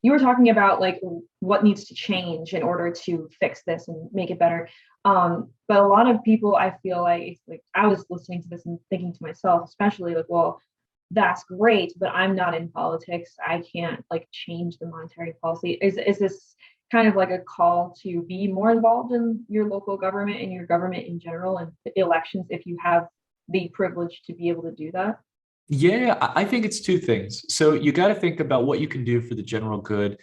you were talking about like what needs to change in order to fix this and make it better. But a lot of people, I feel like I was listening to this and thinking to myself, especially like, well, that's great, but I'm not in politics. I can't like change the monetary policy. Is this kind of like a call to be more involved in your local government and your government in general and elections if you have the privilege to be able to do that? Yeah, I think it's two things. So you got to think about what you can do for the general good.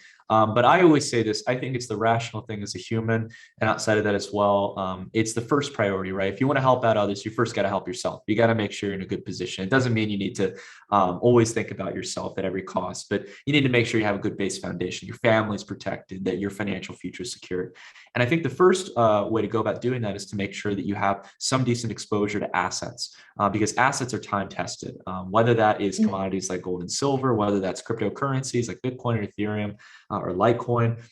But I always say this, I think it's the rational thing as a human. And outside of that as well, it's the first priority, right? If you want to help out others, you first got to help yourself. You got to make sure you're in a good position. It doesn't mean you need to always think about yourself at every cost, but you need to make sure you have a good base foundation. Your family's protected, that your financial future is secured. And I think the first way to go about doing that is to make sure that you have some decent exposure to assets, because assets are time tested. Whether that is commodities like gold and silver, whether that's cryptocurrencies like Bitcoin or Ethereum or Litecoin,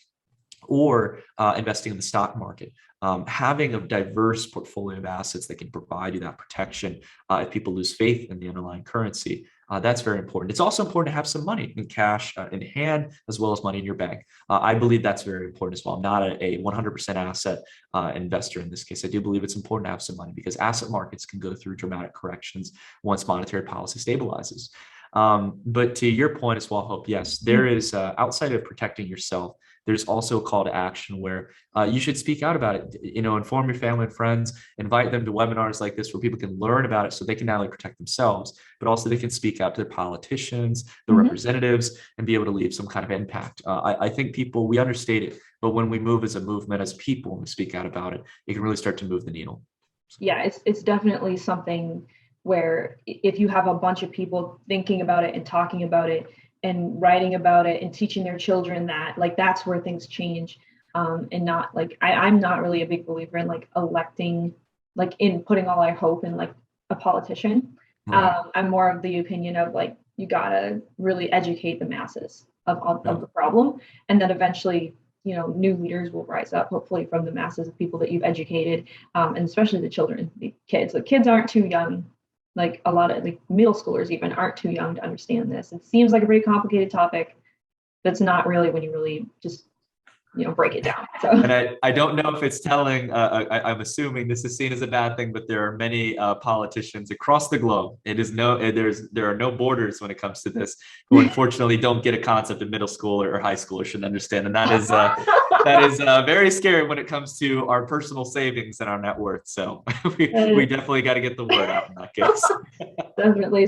or investing in the stock market. Having a diverse portfolio of assets that can provide you that protection if people lose faith in the underlying currency. That's very important. It's also important to have some money in cash in hand, as well as money in your bank. I believe that's very important as well. I'm not a 100% asset investor in this case. I do believe it's important to have some money because asset markets can go through dramatic corrections once monetary policy stabilizes. But to your point as well, Hope, yes, there is outside of protecting yourself, there's also a call to action where you should speak out about it. Inform your family and friends, invite them to webinars like this where people can learn about it so they can not only protect themselves, but also they can speak out to their politicians, their representatives, and be able to leave some kind of impact. I think people, we understate it, but when we move as a movement, as people, and we speak out about it, it can really start to move the needle. Yeah, it's definitely something where if you have a bunch of people thinking about it and talking about it and writing about it and teaching their children that, like, that's where things change. And not like I'm not really a big believer in like electing, like in putting all our hope in like a politician. Right. I'm more of the opinion of like you gotta really educate the masses Yeah. of the problem, and then eventually new leaders will rise up, hopefully from the masses of people that you've educated, and especially the children, the kids. Like kids aren't too young. Like a lot of like middle schoolers even aren't too young to understand this. It seems like a pretty complicated topic. That's not really when you really just break it down. So And I don't know if it's telling, I'm assuming this is seen as a bad thing, but there are many politicians across the globe. There are no borders when it comes to this, who unfortunately don't get a concept of middle school or high school or should understand. And that is very scary when it comes to our personal savings and our net worth. So we definitely got to get the word out in that case. Definitely.